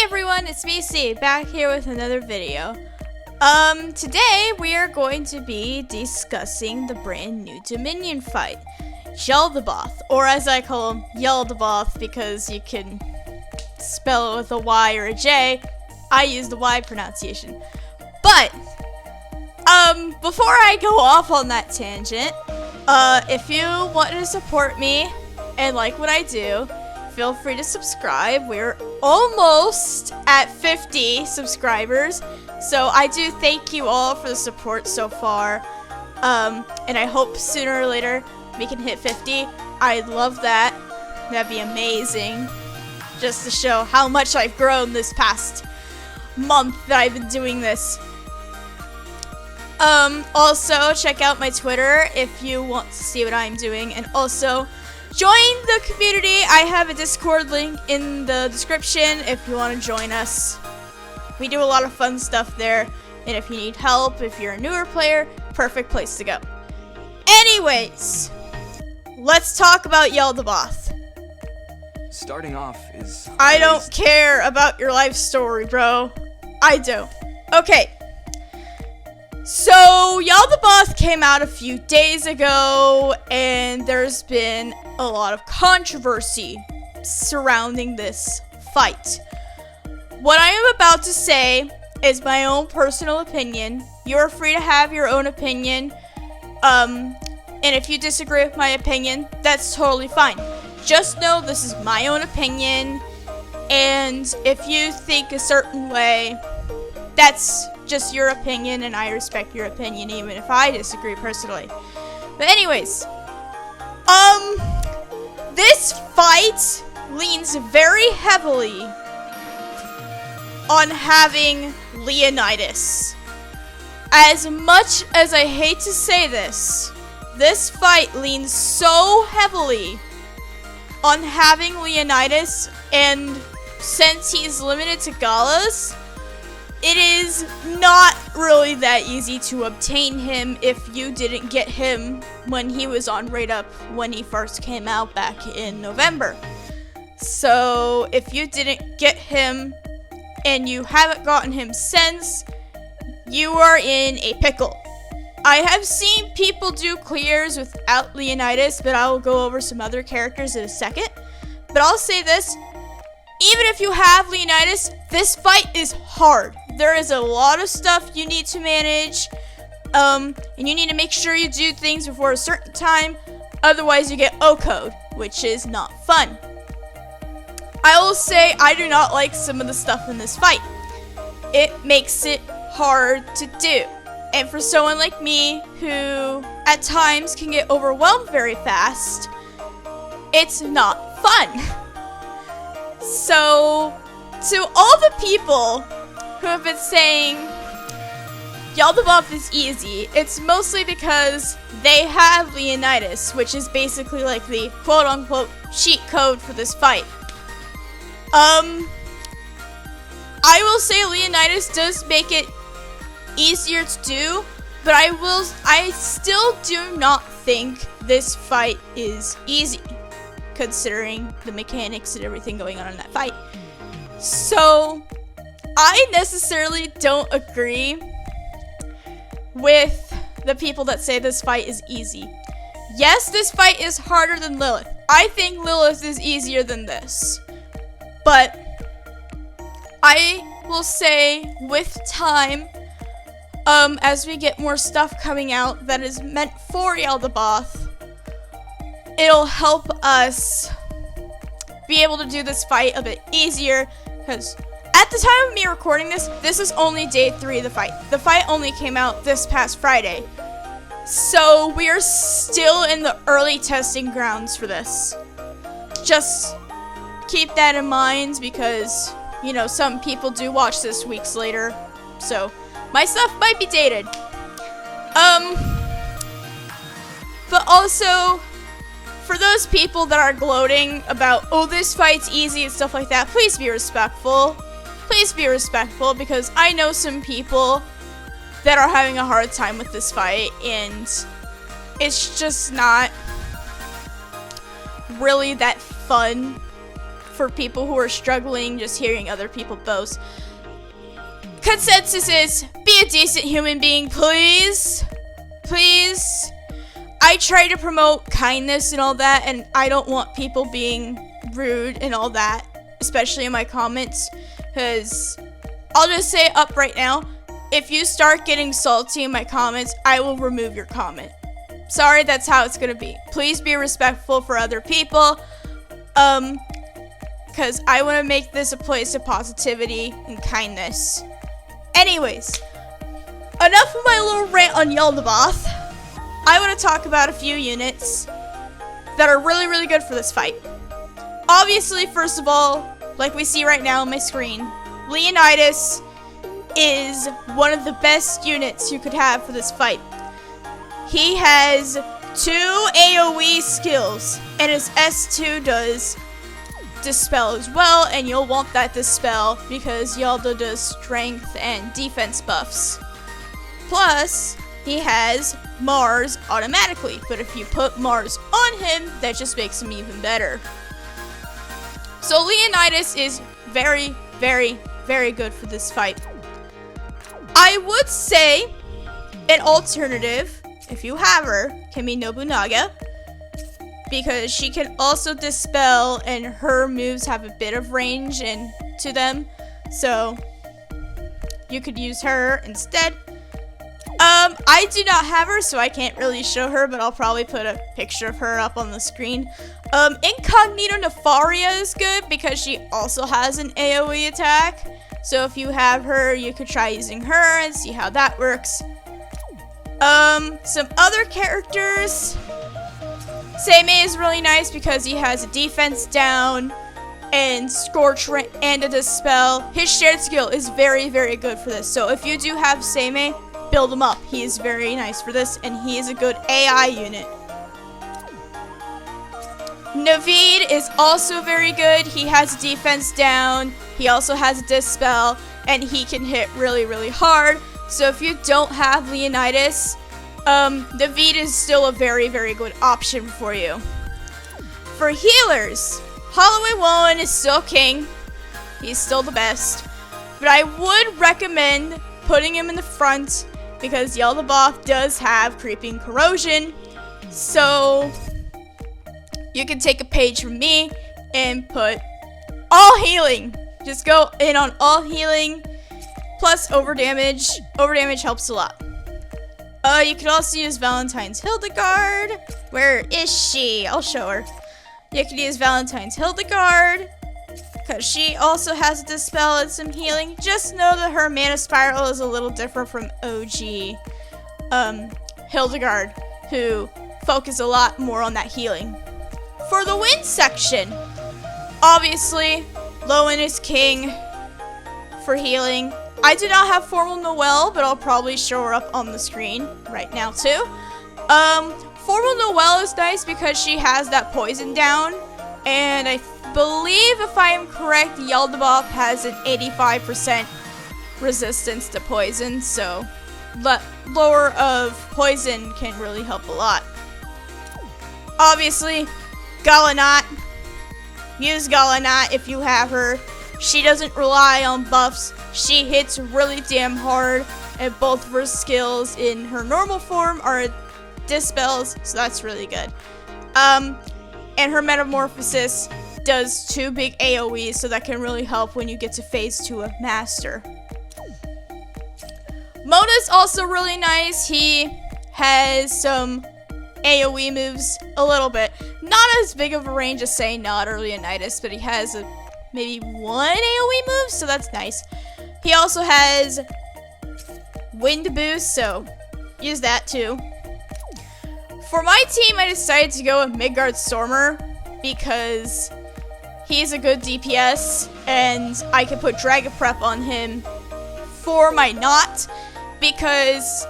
everyone, it's me, C, back here with another video. Today we are going to be discussing the brand new Dominion fight, Jaldobaoth, or as I call him, Jaldobaoth, because you can spell it with a Y or a J. I use the Y pronunciation. But, before I go off on that tangent, if you want to support me and like what I do, feel free to subscribe. We're almost at 50 subscribers, so I do thank you all for the support so far, and I hope sooner or later we can hit 50. I'd love that. That'd be amazing, just to show how much I've grown this past month that I've been doing this. Also check out my Twitter if you want to see what I'm doing, and also join the community. I have a Discord link in the description if you want to join us. We do a lot of fun stuff there, and if you need help, if you're a newer player, perfect place to go. Anyways, let's talk about Jaldobaoth. Starting off is... I don't care about your life story, bro. I don't. Okay. So, Jaldobaoth came out a few days ago, and there's been a lot of controversy surrounding this fight. What I am about to say is my own personal opinion. You're free to have your own opinion, and if you disagree with my opinion, that's totally fine. Just know this is my own opinion, and if you think a certain way, that's just your opinion, and I respect your opinion even if I disagree personally. But anyways, this fight leans very heavily on having Leonidas. As much as I hate to say this, this fight leans so heavily on having Leonidas, and since he's limited to galas, it is not really that easy to obtain him if you didn't get him when he was on Raid Up when he first came out back in November. So if you didn't get him and you haven't gotten him since, you are in a pickle. I have seen people do clears without Leonidas, but I will go over some other characters in a second. But I'll say this, even if you have Leonidas, this fight is hard. There is a lot of stuff you need to manage, and you need to make sure you do things before a certain time, otherwise you get O-code, which is not fun. I will say I do not like some of the stuff in this fight. It makes it hard to do, and for someone like me, who at times can get overwhelmed very fast, it's not fun. So, to all the people who have been saying Jaldobaoth is easy, it's mostly because they have Leonidas, which is basically like the quote-unquote cheat code for this fight. I will say Leonidas does make it easier to do, but I still do not think this fight is easy, considering the mechanics and everything going on in that fight. So, I necessarily don't agree with the people that say this fight is easy. Yes, this fight is harder than Lilith. I think Lilith is easier than this. But I will say with time, as we get more stuff coming out that is meant for Jaldobaoth, it'll help us be able to do this fight a bit easier, because at the time of me recording this, this is only day 3 of the fight. The fight only came out this past Friday. So we are still in the early testing grounds for this. Just keep that in mind, because, you know, some people do watch this weeks later. So my stuff might be dated. But also, for those people that are gloating about, oh, this fight's easy and stuff like that, please be respectful. Please be respectful, because I know some people that are having a hard time with this fight, and it's just not really that fun for people who are struggling just hearing other people boast. Consensus is, be a decent human being, please. Please. I try to promote kindness and all that, and I don't want people being rude and all that, especially in my comments, because I'll just say up right now, if you start getting salty in my comments, I will remove your comment. Sorry, that's how it's gonna be. Please be respectful for other people, because I want to make this a place of positivity and kindness. Anyways, enough of my little rant on Jaldobaoth. I want to talk about a few units that are really, really good for this fight. Obviously, first of all, like we see right now on my screen, Leonidas is one of the best units you could have for this fight. He has 2 AoE skills, and his S2 does Dispel as well, and you'll want that Dispel because Jaldo does strength and defense buffs. Plus, he has Mars automatically, but if you put Mars on him, that just makes him even better. So Leonidas is very, very, very good for this fight. I would say an alternative, if you have her, can be Nobunaga, because she can also dispel and her moves have a bit of range to them, so you could use her instead. I do not have her, so I can't really show her, but I'll probably put a picture of her up on the screen. Incognito Nefaria is good because she also has an AoE attack, so if you have her, you could try using her and see how that works. Some other characters, Seimei is really nice because he has a defense down and Scorch and a Dispel. His shared skill is very, very good for this. So if you do have Seimei, build him up. He is very nice for this, and he is a good AI unit. Naveed is also very good. He has defense down. He also has a Dispel, and he can hit really, really hard. So if you don't have Leonidas, Naveed is still a very, very good option for you. For healers, Holloway Wallen is still king. He's still the best. But I would recommend putting him in the front because Jaldobaoth does have Creeping Corrosion. So you can take a page from me and put all healing. Just go in on all healing plus overdamage. Overdamage helps a lot. You could also use Valentine's Hildegard. Where is she? I'll show her. You could use Valentine's Hildegard because she also has a Dispel and some healing. Just know that her mana spiral is a little different from OG Hildegard, who focus a lot more on that healing. For the win section, obviously, Lowen is king for healing. I do not have Formal Noelle, but I'll probably show her up on the screen right now too. Formal Noelle is nice because she has that poison down, and I believe, if I am correct, Jaldobaoth has an 85% resistance to poison, so lower of poison can really help a lot. Obviously, Galanat. Use Galanat if you have her. She doesn't rely on buffs. She hits really damn hard, and both of her skills in her normal form are Dispels, so that's really good. And her Metamorphosis does 2 big AoEs, so that can really help when you get to phase 2 of Master. Mona's also really nice. He has some AoE moves, a little bit. Not as big of a range as, say, Nod or Leonidas, but he has maybe 1 AoE move, so that's nice. He also has Wind Boost, so use that too. For my team, I decided to go with Midgard Stormer because he's a good DPS, and I can put Dragon Prep on him for my Knot, because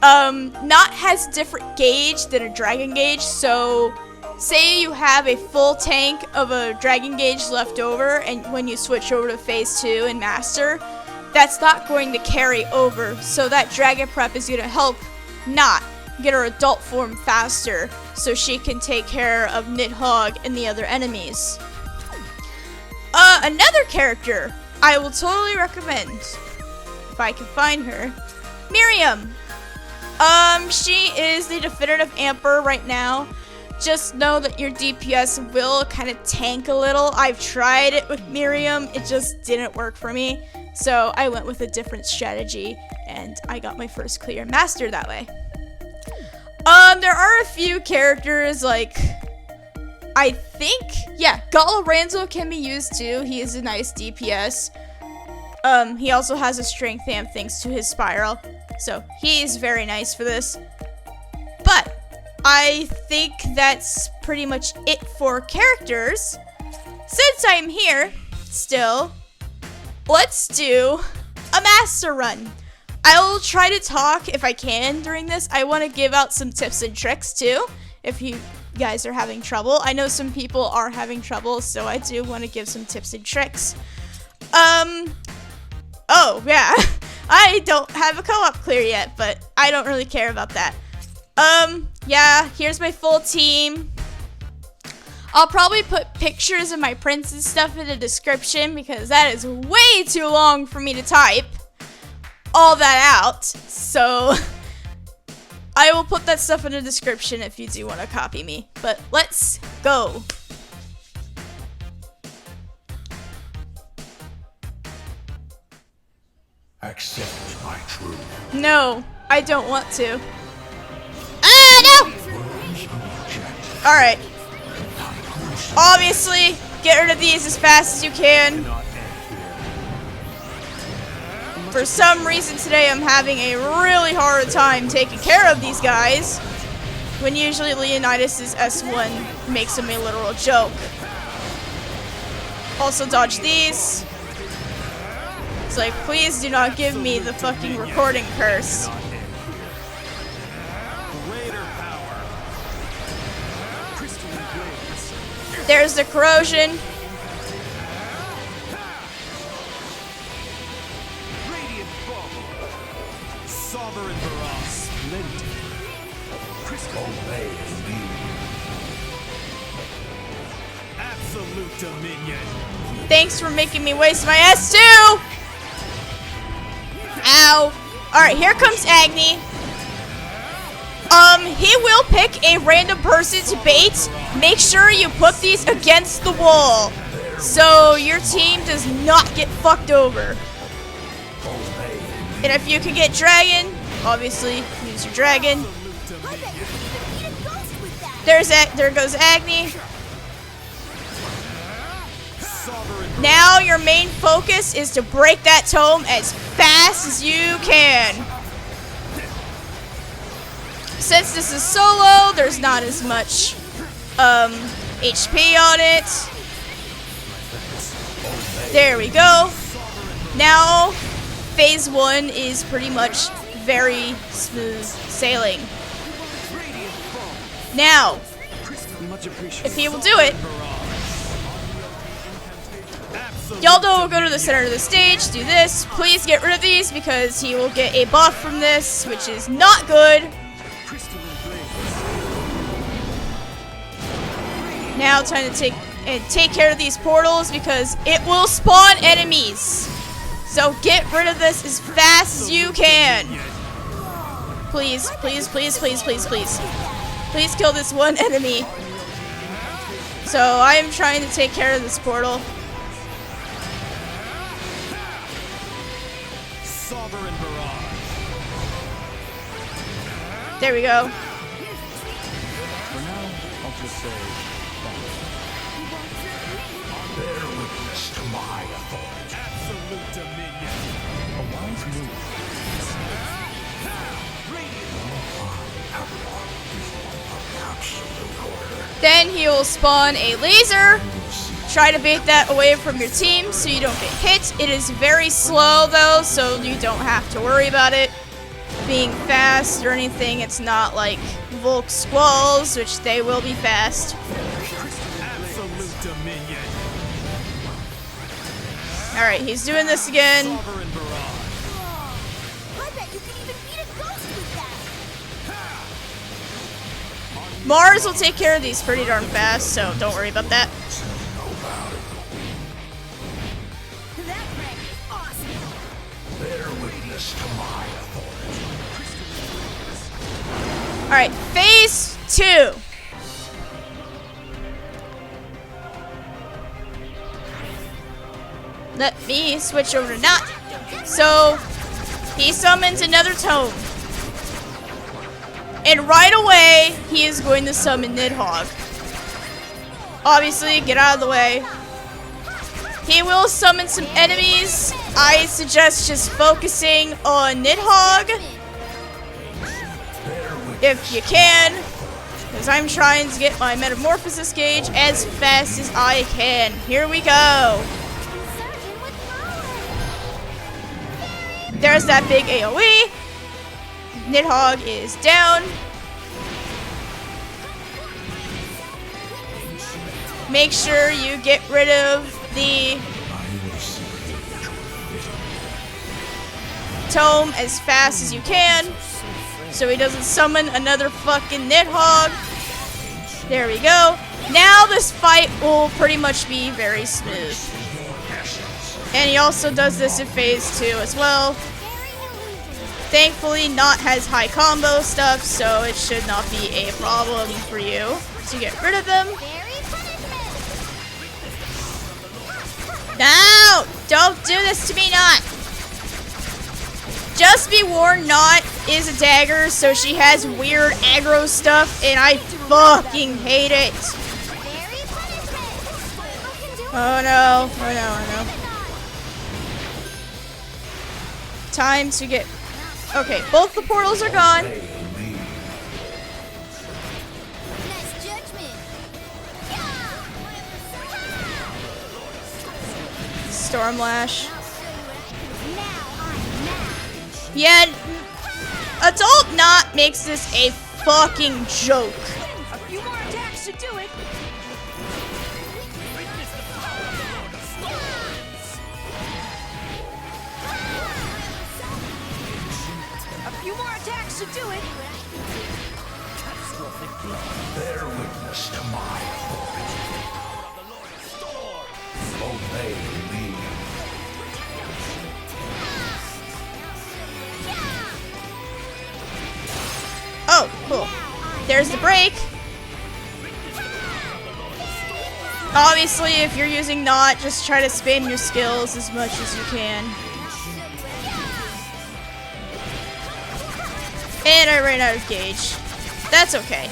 Knot has a different gauge than a Dragon Gauge, so say you have a full tank of a Dragon Gauge left over, and when you switch over to Phase 2 and Master, that's not going to carry over, so that Dragon Prep is going to help Knot get her adult form faster, so she can take care of Nidhogg and the other enemies. Another character I will totally recommend, if I can find her, Miriam. She is the definitive amper right now. Just know that your DPS will kind of tank a little. I've tried it with Miriam, it just didn't work for me. So I went with a different strategy, and I got my first clear master that way. There are a few characters, like, I think, yeah, Jaldo can be used too. He is a nice DPS. He also has a strength amp thanks to his spiral. So he is very nice for this. But I think that's pretty much it for characters. Since I'm here, still, let's do a master run. I will try to talk if I can during this. I want to give out some tips and tricks too, if you guys are having trouble. I know some people are having trouble, so I do want to give some tips and tricks. Oh yeah, I don't have a co-op clear yet, but I don't really care about that. Yeah, here's my full team. I'll probably put pictures of my prints and stuff in the description because that is way too long for me to type all that out. So I will put that stuff in the description if you do want to copy me. But let's go. Accept my truth. No, I don't want to. Ah, no! Alright. Obviously, get rid of these as fast as you can. For some reason today, I'm having a really hard time taking care of these guys, when usually Leonidas' S1 makes him a literal joke. Also dodge these. It's like, please do not give me the fucking recording curse. There's the corrosion. Absolute dominion. Thanks for making me waste my S2! Ow. Alright, here comes Agni. He will pick a random person to bait. Make sure you put these against the wall, so your team does not get fucked over. And if you can get Dragon, obviously, use your Dragon. There goes Agni. Now your main focus is to break that tome as fast as you can. Since this is solo, there's not as much HP on it. There we go. Now, phase 1 is pretty much very smooth sailing. Now, if he will do it, Jaldo will go to the center of the stage, do this. Please get rid of these because he will get a buff from this, which is not good. Now time to take care of these portals because it will spawn enemies. So get rid of this as fast as you can. Please, please, please, please, please, please. Please kill this one enemy. So I am trying to take care of this portal. There we go. For now, I'll just say Bear witness to my authority. Absolute dominion. a wise move. Absolute order. Then he will spawn a laser. Try to bait that away from your team so you don't get hit. It is very slow though, so you don't have to worry about it being fast or anything. It's not like Volk Squalls, which they will be fast. Absolute dominion. Alright, he's doing this again. I bet you can even beat a ghost with that. Mars will take care of these pretty darn fast, so don't worry about that. witness to my authority. Alright, phase 2. Let me switch over to not. So, he summons another tome. And right away, he is going to summon Nidhogg. Obviously, get out of the way. He will summon some enemies. I suggest just focusing on Nidhogg if you can, because I'm trying to get my Metamorphosis gauge as fast as I can. Here we go. There's that big AoE. Nidhogg is down. Make sure you get rid of the tome as fast as you can, so he doesn't summon another fucking Nidhogg. There we go. Now this fight will pretty much be very smooth. And he also does this in phase 2 as well. Thankfully, Not has high combo stuff, so it should not be a problem for you to get rid of them. No! Don't do this to me, Not! Just be warned, Not is a dagger, so she has weird aggro stuff, and I fucking hate it. Oh no, oh no, oh no. Time to get... Okay, both the portals are gone. Stormlash. Yeah, Adult Not makes this a fucking joke. A few more attacks should do it. A few more attacks should do it. Bear witness to my authority. Obey me. Oh, cool. There's the break. Obviously, if you're using Not, just try to spam your skills as much as you can. And I ran out of gauge. That's okay.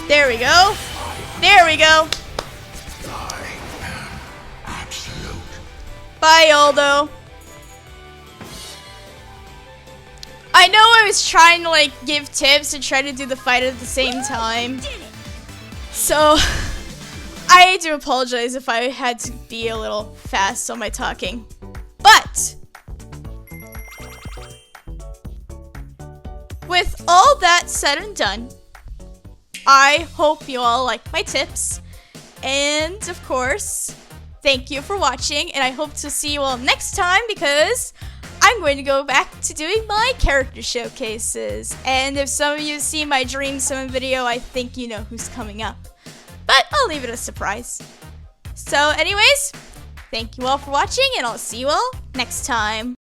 There we go. There we go. Bye, Jaldo. I know I was trying to like give tips and try to do the fight at the same time. So I do apologize if I had to be a little fast on my talking. But with all that said and done, I hope you all like my tips. And of course, thank you for watching, and I hope to see you all next time because I'm going to go back to doing my character showcases. And if some of you see my Dream Summon video, I think you know who's coming up. But I'll leave it a surprise. So anyways, thank you all for watching, and I'll see you all next time.